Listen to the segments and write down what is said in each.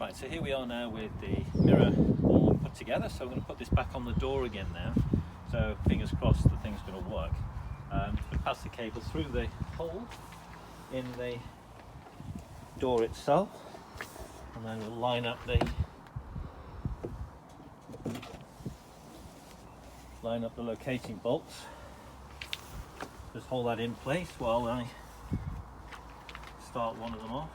Right, so here we are now with the mirror all put together. So I'm going to put this back on the door again now. So fingers crossed the thing's going to work. Just going to pass the cable through the hole in the door itself, and then we'll line up the locating bolts. Just hold that in place while I start one of them off.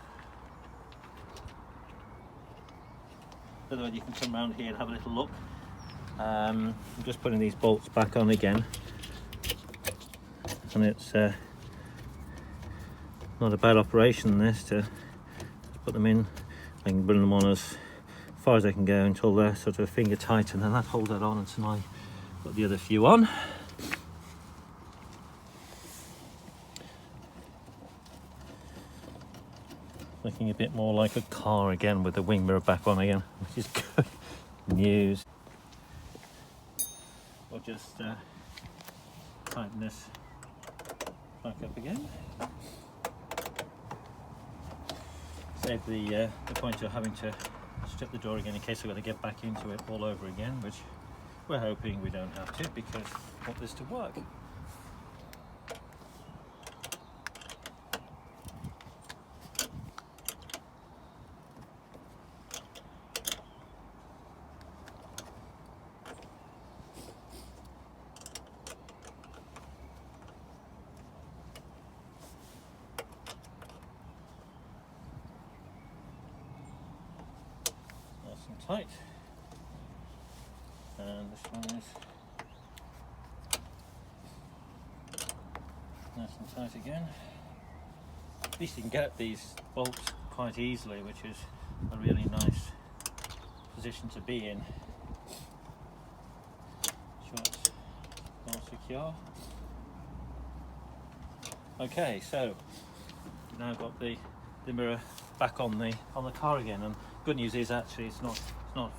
Otherwise you can come around here and have a little look. I'm just putting these bolts back on again, and it's not a bad operation this, to just put them in. I can bring them on as far as I can go until they're sort of finger tight, and then that holds that on until I put the other few on. Looking a bit more like a car again with the wing mirror back on again, which is good news. We'll just tighten this back up again. Save the point of having to strip the door again in case I've got to get back into it all over again, which we're hoping we don't have to, because we want this to work. Tight, and this one is nice and tight again. At least you can get at these bolts quite easily, which is a really nice position to be in. Sure it's well secure. Okay, so now got the mirror back on the car again, and good news is actually it's not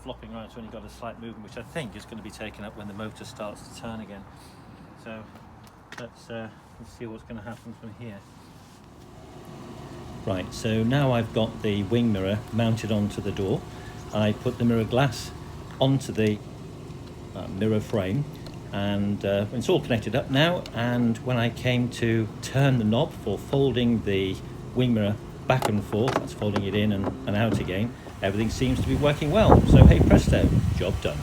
flopping around. It's only got a slight movement, which I think is going to be taken up when the motor starts to turn again. So let's see what's going to happen from here. Right, so now I've got the wing mirror mounted onto the door. I put the mirror glass onto the mirror frame, and it's all connected up now. And when I came to turn the knob for folding the wing mirror back and forth, that's folding it in and out again, everything seems to be working well. So hey presto, job done.